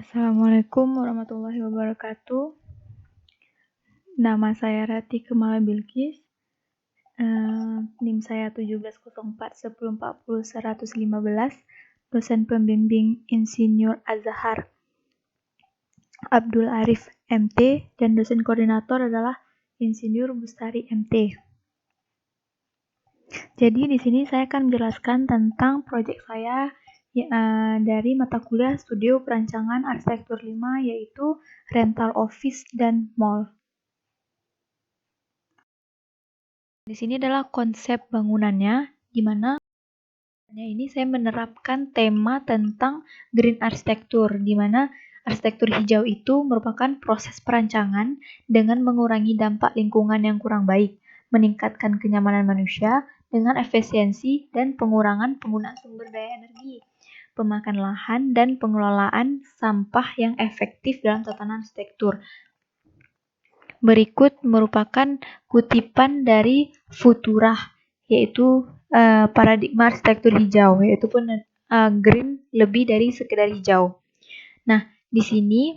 Assalamualaikum warahmatullahi wabarakatuh. Nama saya Rati Kemala Bilqis. NIM saya 17041040-115. Dosen pembimbing Insinyur Azhar Abdul Arif MT dan dosen koordinator adalah Insinyur Bustari MT. Jadi di sini saya akan menjelaskan tentang proyek saya dari mata kuliah Studio Perancangan Arsitektur 5, yaitu Rental Office dan Mall. Di sini adalah konsep bangunannya, di mana ini saya menerapkan tema tentang green arsitektur, di mana arsitektur hijau itu merupakan proses perancangan dengan mengurangi dampak lingkungan yang kurang baik, meningkatkan kenyamanan manusia dengan efisiensi dan pengurangan penggunaan sumber daya energi, pemakan lahan, dan pengelolaan sampah yang efektif dalam tatanan arsitektur. Berikut merupakan kutipan dari Futura, yaitu paradigma arsitektur hijau, yaitu pun green lebih dari sekedar hijau. Nah, di sini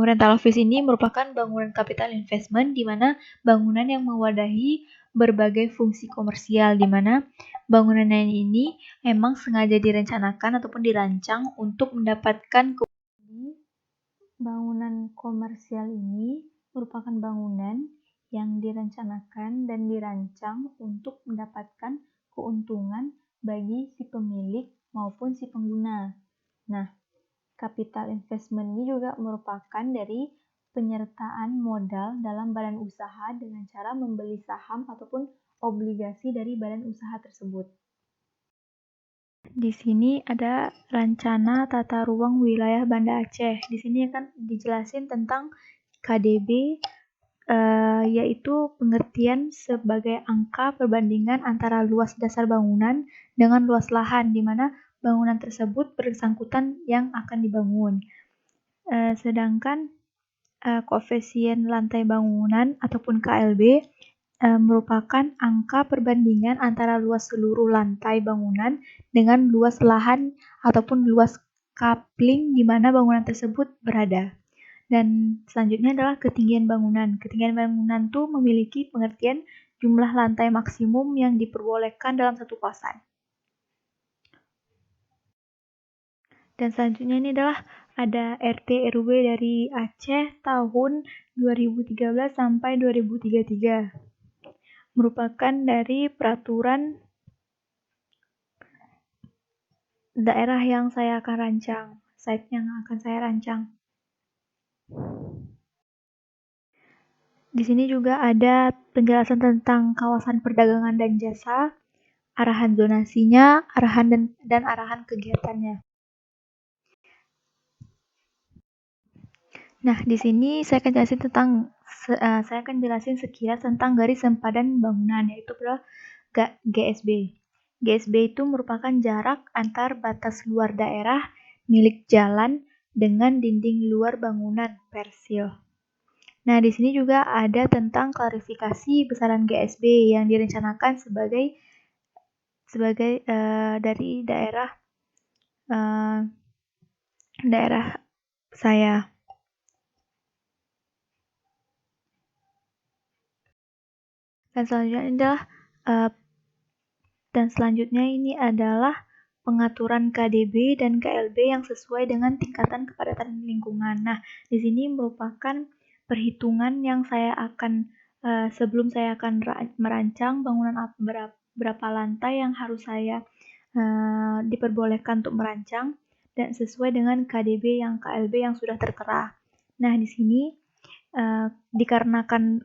rental office ini merupakan bangunan capital investment, di mana bangunan yang mewadahi berbagai fungsi komersial, di mana bangunan ini memang sengaja direncanakan ataupun dirancang untuk mendapatkan bangunan komersial ini merupakan bangunan yang direncanakan dan dirancang untuk mendapatkan keuntungan bagi si pemilik maupun si pengguna. Nah, capital investment ini juga merupakan dari penyertaan modal dalam badan usaha dengan cara membeli saham ataupun obligasi dari badan usaha tersebut. Di sini ada rencana tata ruang wilayah Banda Aceh. Di sini akan dijelasin tentang KDB, yaitu pengertian sebagai angka perbandingan antara luas dasar bangunan dengan luas lahan, di mana bangunan tersebut bersangkutan yang akan dibangun. Sedangkan koefisien lantai bangunan ataupun KLB merupakan angka perbandingan antara luas seluruh lantai bangunan dengan luas lahan ataupun luas coupling di mana bangunan tersebut berada. Dan selanjutnya adalah ketinggian bangunan. Ketinggian bangunan itu memiliki pengertian jumlah lantai maksimum yang diperbolehkan dalam satu kosan. Dan selanjutnya ini adalah ada RT RW dari Aceh tahun 2013 sampai 2033. Merupakan dari peraturan daerah yang saya akan rancang, site yang akan saya rancang. Di sini juga ada penjelasan tentang kawasan perdagangan dan jasa, arahan zonasinya, dan arahan kegiatannya. Nah, di sini saya akan jelasin sekilas tentang garis sempadan bangunan, yaitu GSB. GSB itu merupakan jarak antar batas luar daerah milik jalan dengan dinding luar bangunan persil. Nah, di sini juga ada tentang klarifikasi besaran GSB yang direncanakan sebagai dari daerah saya. Dan selanjutnya ini adalah pengaturan KDB dan KLB yang sesuai dengan tingkatan kepadatan lingkungan. Nah, di sini merupakan perhitungan yang saya akan sebelum saya akan merancang bangunan berapa lantai yang harus saya diperbolehkan untuk merancang dan sesuai dengan KDB yang KLB yang sudah tertera. Nah, di sini dikarenakan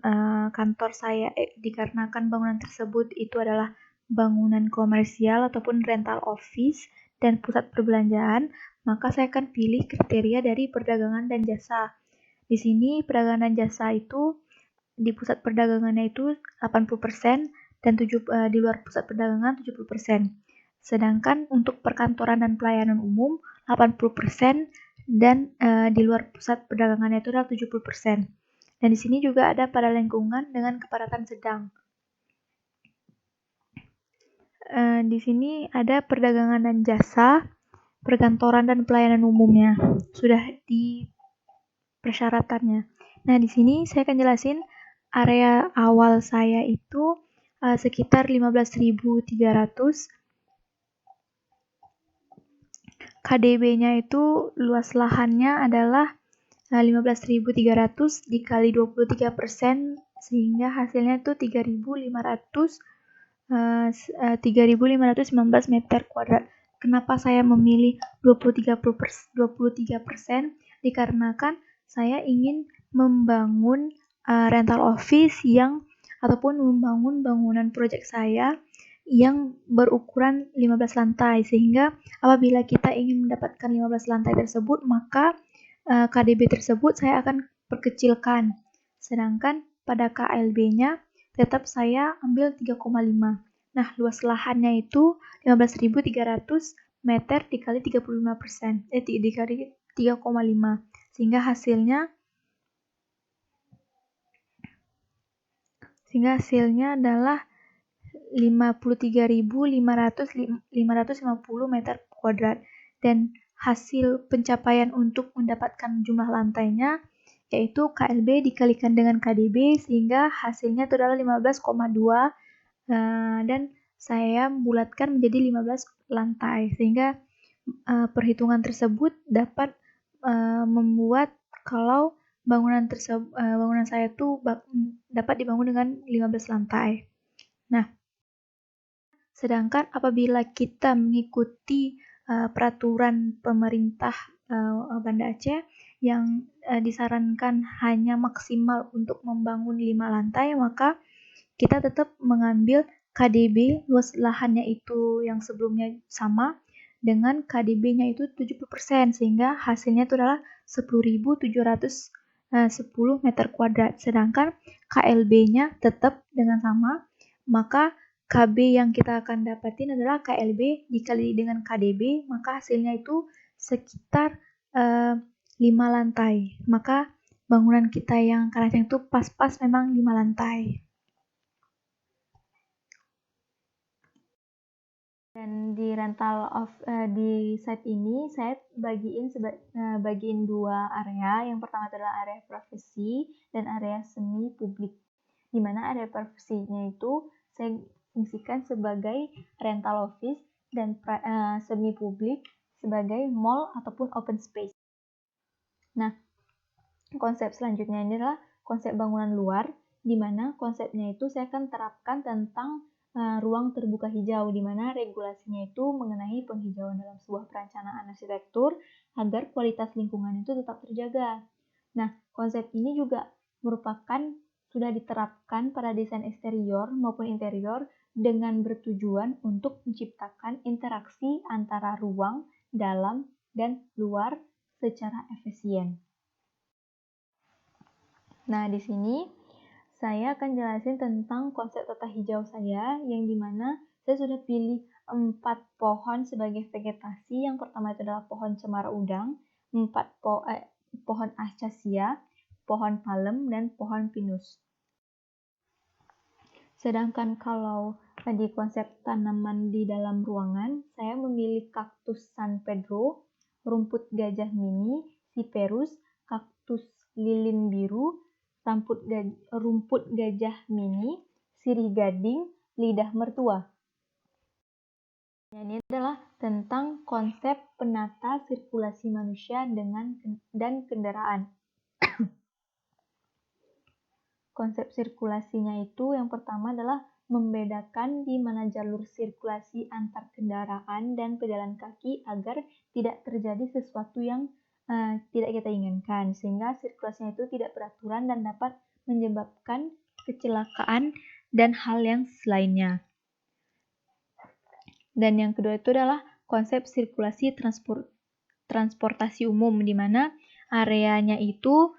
dikarenakan bangunan tersebut itu adalah bangunan komersial ataupun rental office dan pusat perbelanjaan, maka saya akan pilih kriteria dari perdagangan dan jasa. Di sini perdagangan dan jasa itu di pusat perdagangannya itu 80% dan di luar pusat perdagangan 70%. Sedangkan untuk perkantoran dan pelayanan umum 80% dan di luar pusat perdagangannya itu adalah 70%. Dan di sini juga ada pada lingkungan dengan kepadatan sedang. Di sini ada perdagangan dan jasa. perkantoran dan pelayanan umumnya. Sudah di persyaratannya. Nah, di sini saya akan jelasin area awal saya itu sekitar 15.300. KDB-nya itu luas lahannya adalah 15.300 dikali 23%, sehingga hasilnya itu 3.519 meter kuadrat. Kenapa saya memilih 23%? Dikarenakan saya ingin membangun rental office ataupun membangun bangunan proyek saya yang berukuran 15 lantai, sehingga apabila kita ingin mendapatkan 15 lantai tersebut, maka KDB tersebut saya akan perkecilkan. Sedangkan pada KLB-nya tetap saya ambil 3,5. Nah, luas lahannya itu 15.300 meter dikali 35%, dikali 3,5. Sehingga hasilnya adalah 53.550 meter kuadrat, dan hasil pencapaian untuk mendapatkan jumlah lantainya yaitu KLB dikalikan dengan KDB, sehingga hasilnya itu adalah 15,2, dan saya bulatkan menjadi 15 lantai, sehingga perhitungan tersebut dapat membuat kalau bangunan saya itu dapat dibangun dengan 15 lantai. Nah, sedangkan apabila kita mengikuti peraturan pemerintah Banda Aceh yang disarankan hanya maksimal untuk membangun 5 lantai, maka kita tetap mengambil KDB luas lahannya itu yang sebelumnya sama dengan KDB-nya itu 70%, sehingga hasilnya itu adalah 10.710 meter kuadrat. Sedangkan KLB-nya tetap dengan sama, maka KB yang kita akan dapatin adalah KLB dikali dengan KDB, maka hasilnya itu sekitar 5 lantai. Maka bangunan kita yang Karangseng itu pas-pas memang 5 lantai. Dan di di site ini saya bagiin dua area. Yang pertama adalah area privasi dan area semi publik. Di mana area privasinya itu saya fungsikan sebagai rental office dan semi publik sebagai mall ataupun open space. Nah, konsep selanjutnya ini adalah konsep bangunan luar, di mana konsepnya itu saya akan terapkan tentang ruang terbuka hijau, di mana regulasinya itu mengenai penghijauan dalam sebuah perencanaan arsitektur agar kualitas lingkungan itu tetap terjaga. Nah, konsep ini juga merupakan sudah diterapkan pada desain eksterior maupun interior dengan bertujuan untuk menciptakan interaksi antara ruang, dalam, dan luar secara efisien. Nah, di sini saya akan jelasin tentang konsep tata hijau saya, yang dimana saya sudah pilih 4 pohon sebagai vegetasi. Yang pertama itu adalah pohon cemara udang, 4 pohon acacia, pohon palem, dan pohon pinus. Sedangkan kalau di konsep tanaman di dalam ruangan, saya memilih kaktus San Pedro, rumput gajah mini, siperus, kaktus lilin biru, rumput gajah mini, sirih gading, lidah mertua. Ini adalah tentang konsep penata sirkulasi manusia dan kendaraan. Konsep sirkulasinya itu yang pertama adalah membedakan di mana jalur sirkulasi antar kendaraan dan pejalan kaki agar tidak terjadi sesuatu yang tidak kita inginkan, sehingga sirkulasinya itu tidak beraturan dan dapat menyebabkan kecelakaan dan hal yang lainnya. Dan yang kedua itu adalah konsep sirkulasi transportasi umum, di mana areanya itu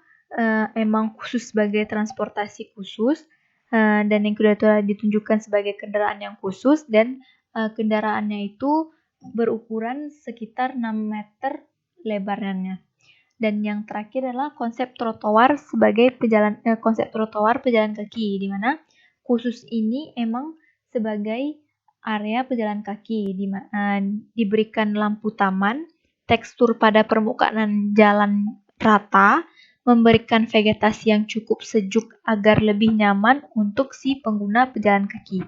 emang khusus sebagai transportasi khusus, dan yang kedua itu ditunjukkan sebagai kendaraan yang khusus, dan kendaraannya itu berukuran sekitar 6 meter lebarnya. Dan yang terakhir adalah konsep trotoar sebagai konsep trotoar pejalan kaki, di mana khusus ini emang sebagai area pejalan kaki, diberikan lampu taman tekstur pada permukaan jalan rata, memberikan vegetasi yang cukup sejuk agar lebih nyaman untuk si pengguna pejalan kaki.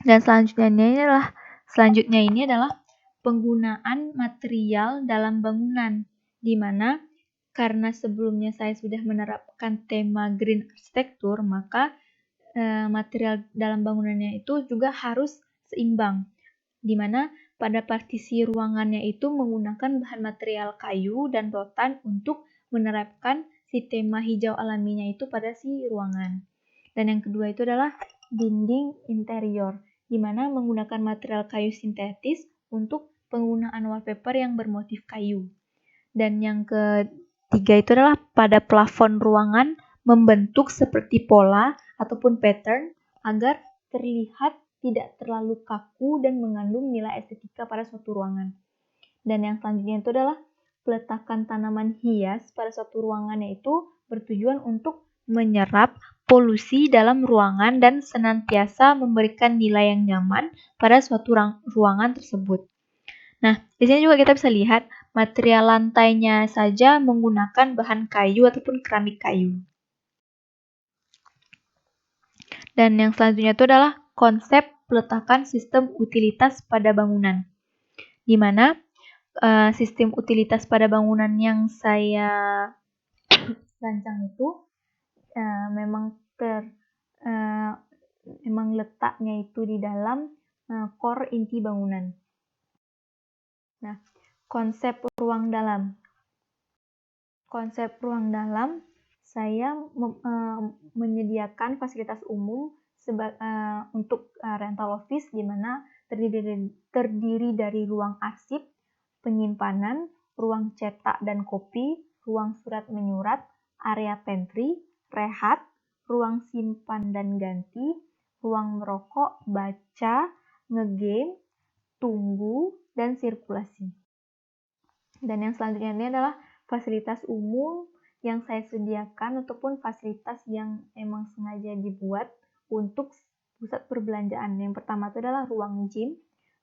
Dan selanjutnya ini adalah penggunaan material dalam bangunan, di mana karena sebelumnya saya sudah menerapkan tema green arsitektur, maka material dalam bangunannya itu juga harus seimbang, di mana pada partisi ruangannya itu menggunakan bahan material kayu dan rotan untuk menerapkan si tema hijau alaminya itu pada si ruangan. Dan yang kedua itu adalah dinding interior, di mana menggunakan material kayu sintetis untuk penggunaan wallpaper yang bermotif kayu. Dan yang ketiga itu adalah pada plafon ruangan membentuk seperti pola ataupun pattern agar terlihat tidak terlalu kaku dan mengandung nilai estetika pada suatu ruangan. Dan yang selanjutnya itu adalah peletakan tanaman hias pada suatu ruangan, yaitu bertujuan untuk menyerap polusi dalam ruangan dan senantiasa memberikan nilai yang nyaman pada suatu ruangan tersebut. Nah, di sini juga kita bisa lihat material lantainya saja menggunakan bahan kayu ataupun keramik kayu. Dan yang selanjutnya itu adalah konsep peletakan sistem utilitas pada bangunan, di mana sistem utilitas pada bangunan yang saya rancang itu memang letaknya itu di dalam core inti bangunan. Nah, konsep ruang dalam. Konsep ruang dalam, saya menyediakan fasilitas umum untuk rental office, di mana terdiri dari ruang arsip, penyimpanan, ruang cetak dan kopi, ruang surat menyurat, area pantry, rehat, ruang simpan dan ganti, ruang merokok, baca, ngegame, tunggu, dan sirkulasi. Dan yang selanjutnya ini adalah fasilitas umum yang saya sediakan ataupun fasilitas yang emang sengaja dibuat untuk pusat perbelanjaan. Yang pertama itu adalah ruang gym,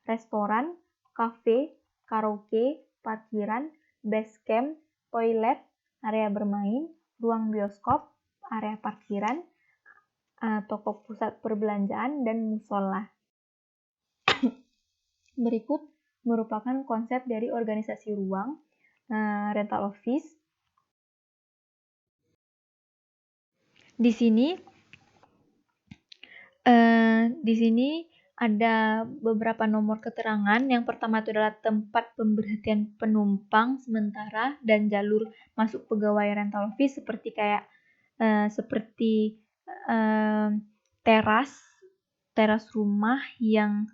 restoran, kafe, karaoke, parkiran, base camp, toilet, area bermain, ruang bioskop, area parkiran, toko pusat perbelanjaan, dan musola. Berikut merupakan konsep dari organisasi ruang rental office. Di sini ada beberapa nomor keterangan. Yang pertama itu adalah tempat pemberhentian penumpang sementara dan jalur masuk pegawai rental office seperti teras rumah yang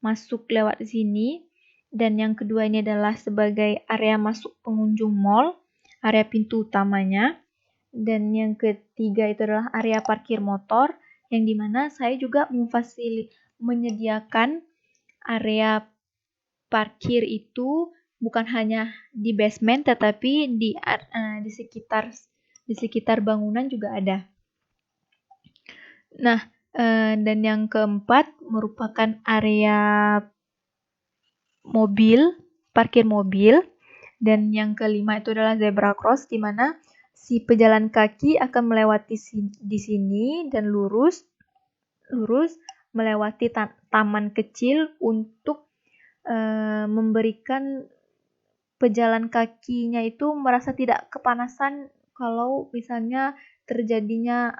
masuk lewat sini. Dan yang kedua ini adalah sebagai area masuk pengunjung mall, area pintu utamanya. Dan yang ketiga itu adalah area parkir motor, yang dimana saya juga menyediakan area parkir itu bukan hanya di basement, tetapi di sekitar bangunan juga ada. Nah, dan yang keempat merupakan area parkir mobil. Dan yang kelima itu adalah zebra cross, di mana si pejalan kaki akan melewati di sini dan lurus melewati taman kecil untuk memberikan pejalan kakinya itu merasa tidak kepanasan kalau misalnya terjadinya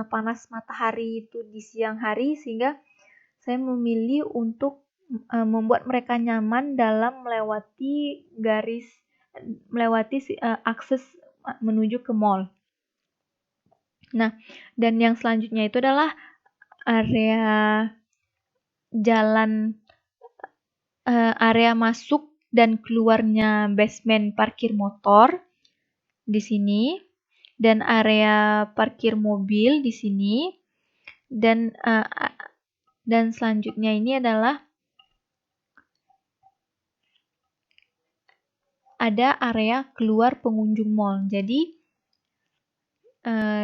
panas matahari itu di siang hari, sehingga saya memilih untuk membuat mereka nyaman dalam melewati akses menuju ke mall. Nah, dan yang selanjutnya itu adalah area area masuk dan keluarnya basement parkir motor di sini, dan area parkir mobil di sini, dan selanjutnya ini adalah ada area keluar pengunjung mall. Jadi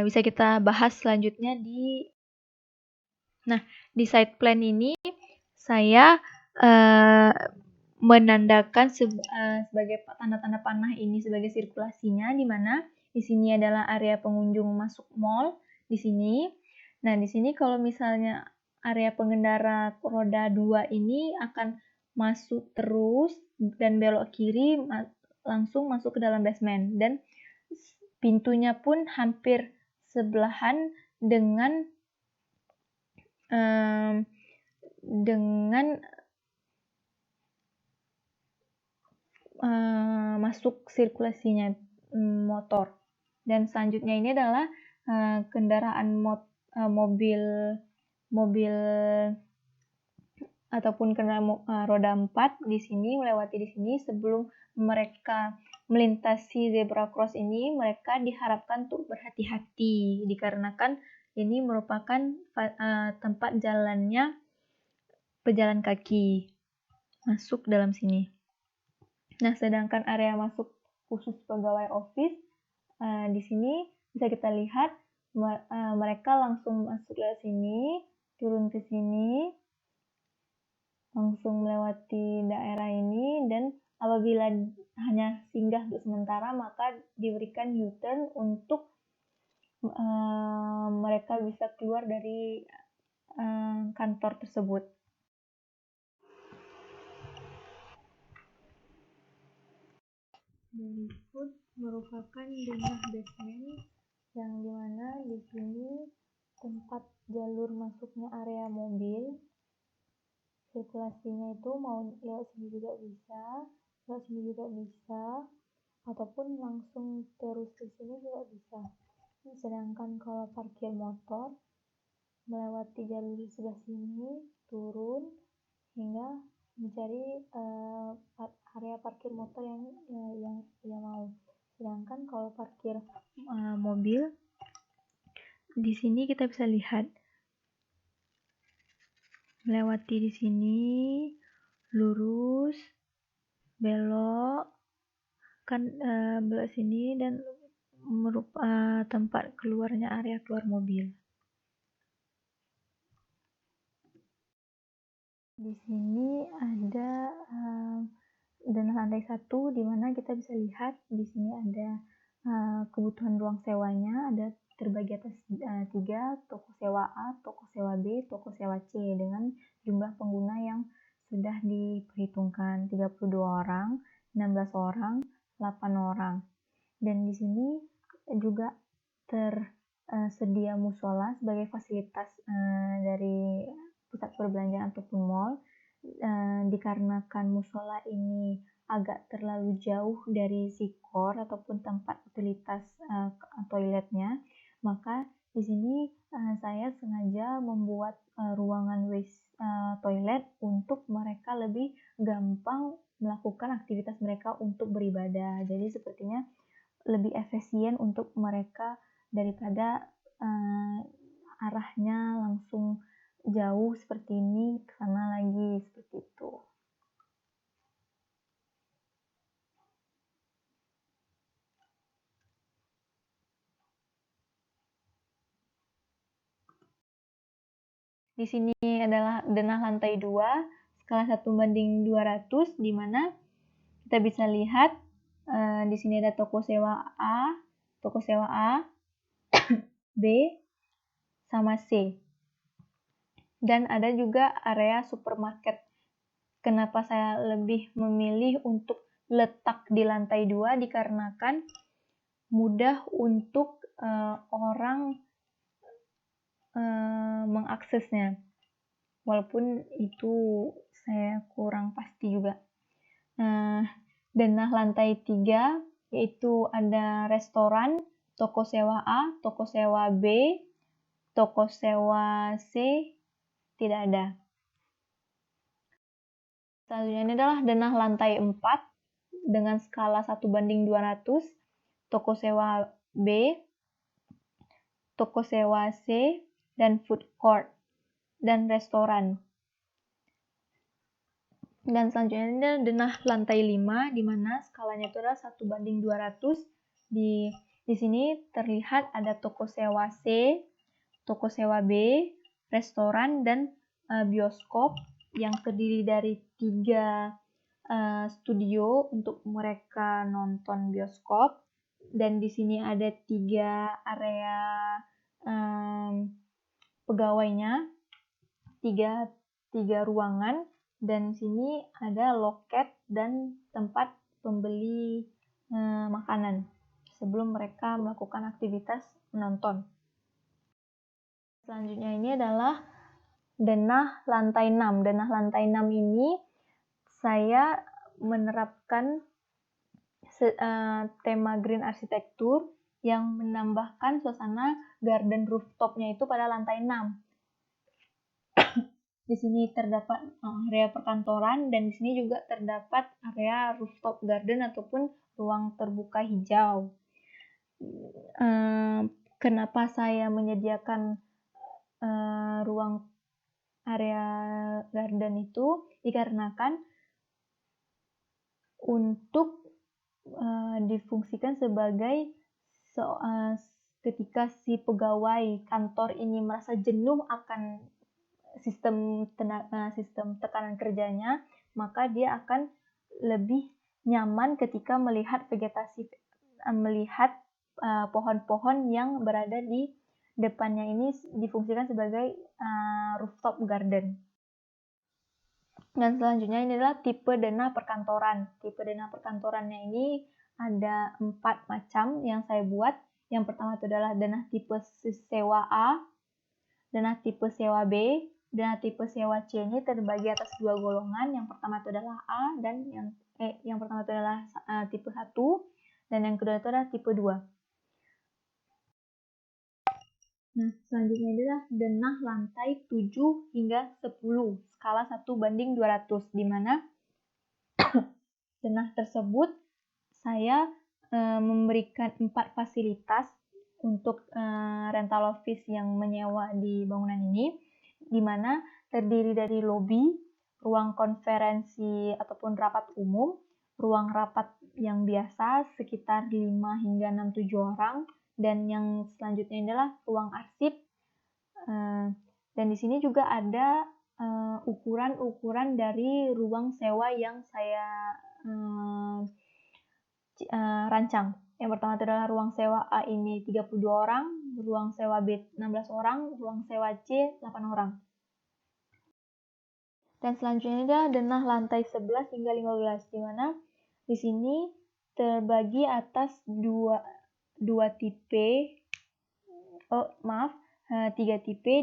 bisa kita bahas selanjutnya di site plan ini. Saya menandakan sebagai tanda-tanda panah ini sebagai sirkulasinya, di mana di sini adalah area pengunjung masuk mall di sini. Nah, di sini kalau misalnya area pengendara roda 2 ini akan masuk terus dan belok kiri langsung masuk ke dalam basement, dan pintunya pun hampir sebelahan dengan masuk sirkulasinya motor. Dan selanjutnya ini adalah kendaraan mobil ataupun kendaraan roda 4 di sini melewati di sini. Sebelum mereka melintasi zebra cross ini, mereka diharapkan untuk berhati-hati dikarenakan ini merupakan tempat jalannya pejalan kaki masuk dalam sini. Nah, sedangkan area masuk khusus pegawai office di sini bisa kita lihat mereka langsung masuk ke sini, turun ke sini, langsung melewati daerah ini, dan apabila hanya singgah untuk sementara maka diberikan U-turn untuk mereka bisa keluar dari kantor tersebut. Berikut merupakan denah basement yang dimana di sini tempat jalur masuknya area mobil. Sirkulasinya itu mau lewat sini juga bisa, lewat sini juga bisa, ataupun langsung terus ke sini juga bisa. Sedangkan kalau parkir motor melewati jalur di sebelah sini, turun hingga mencari area parkir motor yang ia mau. Sedangkan kalau parkir mobil di sini kita bisa lihat melewati di sini, lurus, belok kan belok sini, dan merupakan tempat keluarnya area keluar mobil. Di sini ada denah lantai 1 di mana kita bisa lihat di sini ada kebutuhan ruang sewanya, ada terbagi atas 3, toko sewa A, toko sewa B, toko sewa C, dengan jumlah pengguna yang sudah diperhitungkan 32 orang, 16 orang, 8 orang. Dan di sini juga tersedia musola sebagai fasilitas dari pusat perbelanjaan ataupun mall. Dikarenakan musola ini agak terlalu jauh dari sikor ataupun tempat utilitas toiletnya, maka di sini saya sengaja membuat ruangan toilet untuk mereka lebih gampang melakukan aktivitas mereka untuk beribadah. Jadi sepertinya lebih efisien untuk mereka daripada arahnya langsung jauh seperti ini ke sana lagi, seperti itu. Di sini adalah denah lantai 2 skala 1:200, di mana kita bisa lihat di sini ada toko sewa A, B, sama C. Dan ada juga area supermarket. Kenapa saya lebih memilih untuk letak di lantai 2? Dikarenakan mudah untuk orang mengaksesnya. Walaupun itu saya kurang pasti juga. Denah lantai 3 yaitu ada restoran, toko sewa A, toko sewa B, toko sewa C tidak ada. Selanjutnya ini adalah denah lantai 4 dengan skala 1:200, toko sewa B, toko sewa C, dan food court dan restoran. Dan selanjutnya denah lantai 5 di mana skalanya itu adalah 1:200. Di sini terlihat ada toko sewa C, toko sewa B, restoran, dan bioskop yang terdiri dari 3 studio untuk mereka nonton bioskop, dan di sini ada 3 area pegawainya, 3 ruangan, dan sini ada loket dan tempat pembeli makanan sebelum mereka melakukan aktivitas menonton. Selanjutnya ini adalah denah lantai 6. Denah lantai 6 ini saya menerapkan tema green arsitektur yang menambahkan suasana garden rooftopnya itu pada lantai 6. Di sini terdapat area perkantoran, dan di sini juga terdapat area rooftop garden ataupun ruang terbuka hijau. Kenapa saya menyediakan ruang area garden itu? Dikarenakan untuk difungsikan sebagai ketika si pegawai kantor ini merasa jenuh akan sistem tekanan kerjanya, maka dia akan lebih nyaman ketika melihat vegetasi, melihat pohon-pohon yang berada di depannya ini difungsikan sebagai rooftop garden. Dan selanjutnya ini adalah tipe denah perkantoran. Tipe denah perkantorannya ini ada 4 macam yang saya buat. Yang pertama itu adalah denah tipe sewa A, denah tipe sewa B, denah tipe sewa C. Ini terbagi atas 2 golongan. Yang pertama itu adalah A, dan yang pertama itu adalah tipe 1, dan yang kedua itu adalah tipe 2. Nah, selanjutnya adalah denah lantai 7 hingga 10, skala 1:200, di mana denah tersebut saya memberikan 4 fasilitas untuk rental office yang menyewa di bangunan ini, di mana terdiri dari lobi, ruang konferensi ataupun rapat umum, ruang rapat yang biasa sekitar 5 hingga 6-7 orang, dan yang selanjutnya adalah ruang arsip. Dan di sini juga ada ukuran-ukuran dari ruang sewa yang saya rancang. Yang pertama itu adalah ruang sewa A ini 32 orang, ruang sewa B 16 orang, ruang sewa C 8 orang. Dan selanjutnya adalah denah lantai 11 hingga 15, di mana di sini terbagi atas 3 tipe,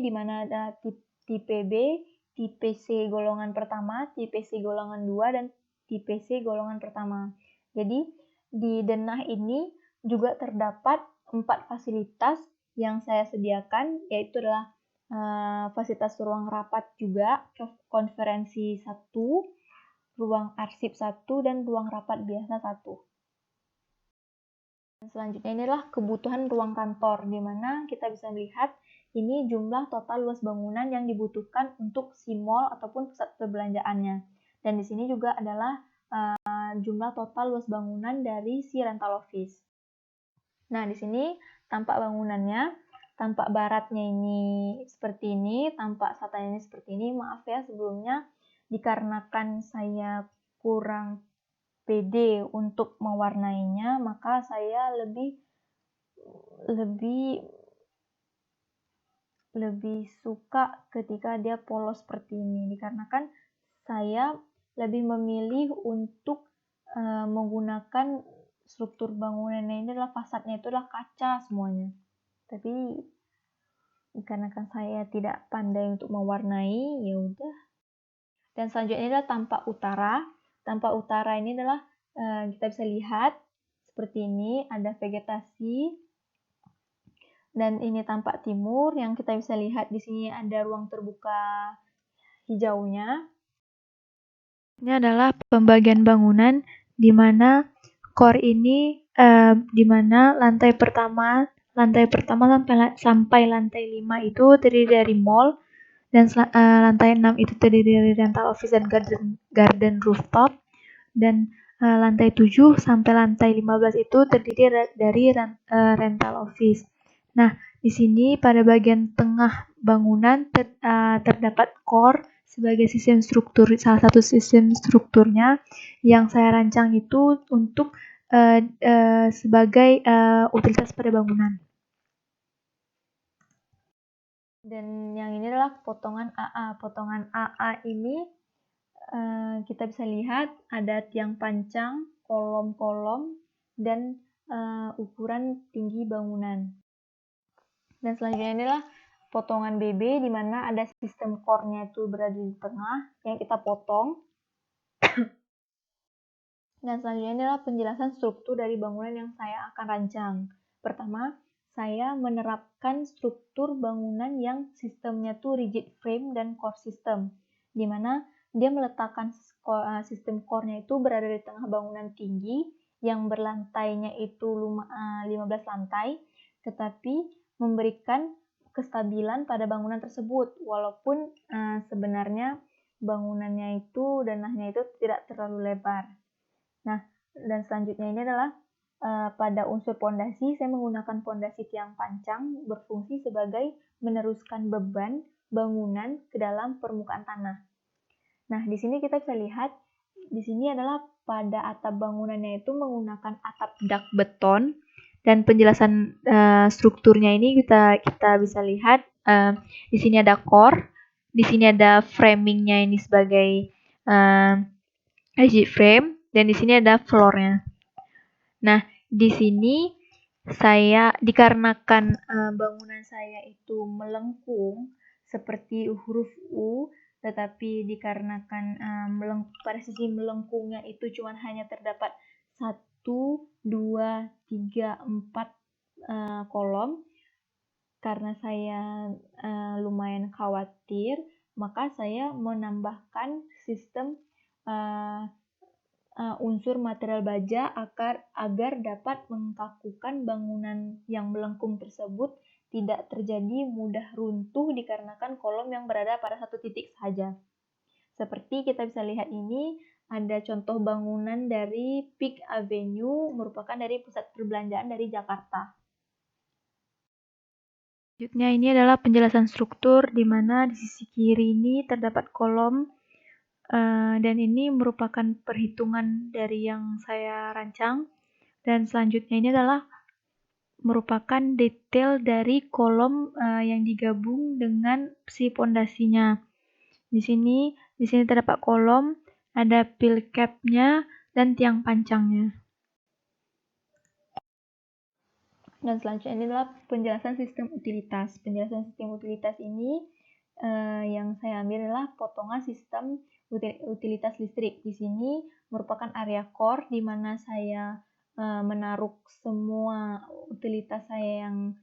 di mana ada tipe B, tipe C golongan pertama, tipe C golongan 2, dan tipe C golongan pertama. Jadi di denah ini juga terdapat 4 fasilitas yang saya sediakan, yaitu adalah fasilitas ruang rapat juga, konferensi 1, ruang arsip 1, dan ruang rapat biasa 1. Selanjutnya ini adalah kebutuhan ruang kantor, di mana kita bisa melihat ini jumlah total luas bangunan yang dibutuhkan untuk si mall ataupun pusat perbelanjaannya. Dan di sini juga adalah jumlah total luas bangunan dari si rental office. Nah, di sini tampak bangunannya, tampak baratnya ini seperti ini, tampak selatan ini seperti ini. Maaf ya sebelumnya, dikarenakan saya kurang pede untuk mewarnainya, maka saya lebih suka ketika dia polos seperti ini, dikarenakan saya lebih memilih untuk menggunakan struktur bangunannya ini adalah fasadnya itu adalah kaca semuanya. Tapi dikarenakan saya tidak pandai untuk mewarnai, ya udah. Dan selanjutnya ini adalah tampak utara. Tampak utara ini adalah kita bisa lihat seperti ini, ada vegetasi. Dan ini tampak timur yang kita bisa lihat di sini ada ruang terbuka hijaunya. Ini adalah pembagian bangunan di mana core ini di mana lantai pertama sampai lantai 5 itu terdiri dari mall, dan lantai 6 itu terdiri dari rental office dan garden rooftop, dan lantai 7 sampai lantai 15 itu terdiri dari rental office. Nah, di sini pada bagian tengah bangunan terdapat core sebagai sistem struktur, salah satu sistem strukturnya yang saya rancang itu untuk sebagai utilitas pada bangunan. Dan yang ini adalah potongan AA. Potongan AA ini kita bisa lihat ada tiang pancang, kolom-kolom, dan ukuran tinggi bangunan. Dan selanjutnya inilah potongan BB, di mana ada sistem core-nya itu berada di tengah yang kita potong. Dan selanjutnya inilah penjelasan struktur dari bangunan yang saya akan rancang. Pertama, saya menerapkan struktur bangunan yang sistemnya tuh rigid frame dan core system, di mana dia meletakkan sistem core-nya itu berada di tengah bangunan tinggi yang berlantainya itu 15 lantai, tetapi memberikan kestabilan pada bangunan tersebut, walaupun sebenarnya bangunannya itu danahnya itu tidak terlalu lebar. Nah, dan selanjutnya ini adalah pada unsur pondasi, saya menggunakan pondasi tiang pancang berfungsi sebagai meneruskan beban bangunan ke dalam permukaan tanah. Nah, di sini kita bisa lihat, di sini adalah pada atap bangunannya itu menggunakan atap dak beton, dan penjelasan strukturnya ini kita bisa lihat di sini ada core, di sini ada framingnya ini sebagai rigid frame, dan di sini ada floor-nya. Nah, di sini saya dikarenakan bangunan saya itu melengkung seperti huruf U, tetapi dikarenakan pada sisi melengkungnya itu cuma hanya terdapat 1, 2, 3, 4 kolom. Karena saya lumayan khawatir, maka saya menambahkan sistem unsur material baja agar dapat mengkakukan bangunan yang melengkung tersebut tidak terjadi mudah runtuh dikarenakan kolom yang berada pada satu titik saja. Seperti kita bisa lihat ini, ada contoh bangunan dari Peak Avenue, merupakan dari pusat perbelanjaan dari Jakarta. Selanjutnya ini adalah penjelasan struktur, di mana di sisi kiri ini terdapat kolom, dan ini merupakan perhitungan dari yang saya rancang. Dan selanjutnya ini adalah merupakan detail dari kolom yang digabung dengan si pondasinya. Di sini terdapat kolom, ada pill cap-nya dan tiang pancangnya. Dan selanjutnya ini adalah penjelasan sistem utilitas. Penjelasan sistem utilitas ini yang saya ambil adalah potongan sistem utilitas listrik. Di sini merupakan area core di mana saya menaruh semua utilitas saya yang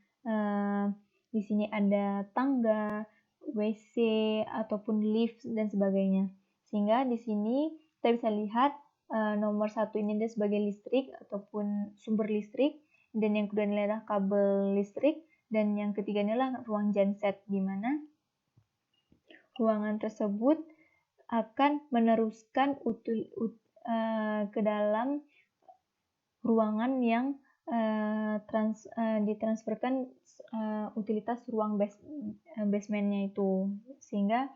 di sini ada tangga, WC ataupun lift dan sebagainya. Sehingga di sini kita bisa lihat nomor 1 ini adalah sebagai listrik ataupun sumber listrik, dan yang kedua ini adalah kabel listrik, dan yang ketiga ini adalah ruang genset, di mana ruangan tersebut akan meneruskan ke dalam ruangan yang ditransferkan utilitas ruang basementnya itu, sehingga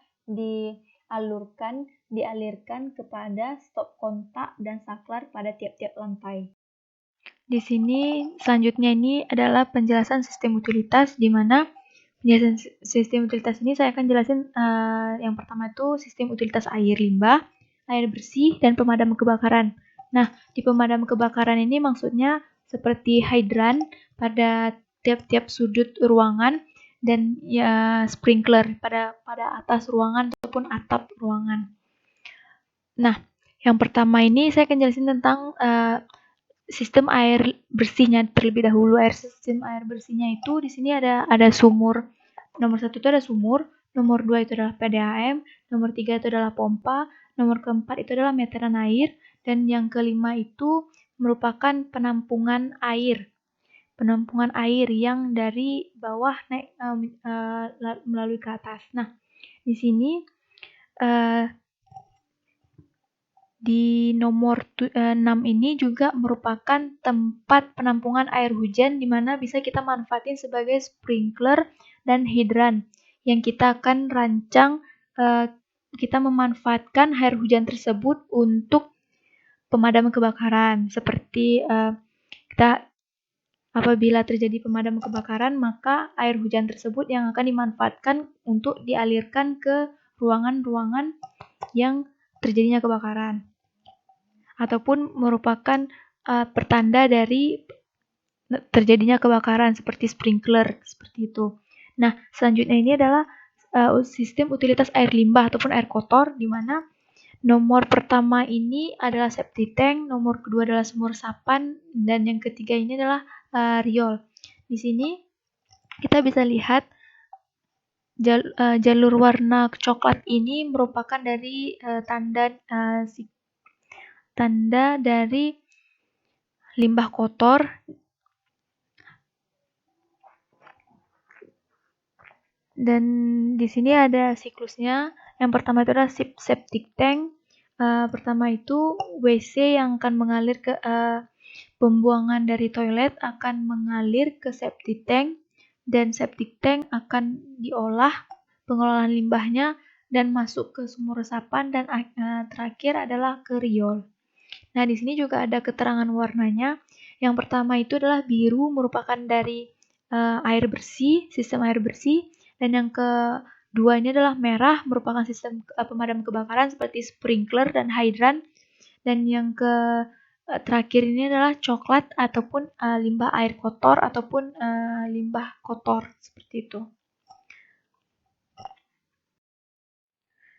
dialirkan kepada stop kontak dan saklar pada tiap-tiap lantai. Di sini selanjutnya ini adalah penjelasan sistem utilitas, di mana penjelasan sistem utilitas ini saya akan jelasin yang pertama itu sistem utilitas air limbah, air bersih, dan pemadam kebakaran. Nah, di pemadam kebakaran ini maksudnya seperti hidran pada tiap-tiap sudut ruangan dan ya sprinkler pada atas ruangan ataupun atap ruangan. Nah, yang pertama ini saya akan jelasin tentang sistem air bersihnya terlebih dahulu. Sistem air bersihnya itu di sini ada sumur. Nomor 1 itu ada sumur, nomor 2 itu adalah PDAM, nomor 3 itu adalah pompa, nomor keempat itu adalah meteran air, dan yang kelima itu merupakan penampungan air. Penampungan air yang dari bawah naik melalui ke atas. Nah, di sini di nomor 6 ini juga merupakan tempat penampungan air hujan, di mana bisa kita manfaatin sebagai sprinkler dan hidran yang kita akan rancang kita memanfaatkan air hujan tersebut untuk pemadaman kebakaran. Seperti kita apabila terjadi pemadaman kebakaran, maka air hujan tersebut yang akan dimanfaatkan untuk dialirkan ke ruangan-ruangan yang terjadinya kebakaran, ataupun merupakan pertanda dari terjadinya kebakaran seperti sprinkler, seperti itu. Nah, selanjutnya ini adalah sistem utilitas air limbah ataupun air kotor, di mana nomor pertama ini adalah septic tank, nomor kedua adalah sumur resapan, dan yang ketiga ini adalah riol. Di sini kita bisa lihat jalur warna coklat ini merupakan dari tanda dari limbah kotor. Dan di sini ada siklusnya. Yang pertama itu adalah septic tank. Pertama itu WC yang akan mengalir ke pembuangan dari toilet akan mengalir ke septic tank, dan septic tank akan diolah pengelolaan limbahnya dan masuk ke sumur resapan, dan terakhir adalah ke riol. Nah, di sini juga ada keterangan warnanya. Yang pertama itu adalah biru, merupakan dari air bersih, sistem air bersih. Dan yang kedua ini adalah merah, merupakan sistem pemadam kebakaran seperti sprinkler dan hidran. Dan yang terakhir ini adalah coklat ataupun limbah air kotor ataupun limbah kotor, seperti itu.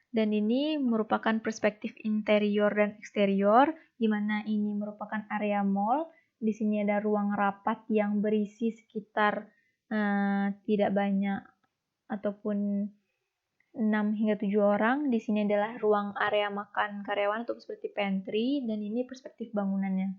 Dan ini merupakan perspektif interior dan eksterior, di mana ini merupakan area mall. Di sini ada ruang rapat yang berisi sekitar tidak banyak ataupun 6 hingga 7 orang. Di sini adalah ruang area makan karyawan atau seperti pantry, dan ini perspektif bangunannya.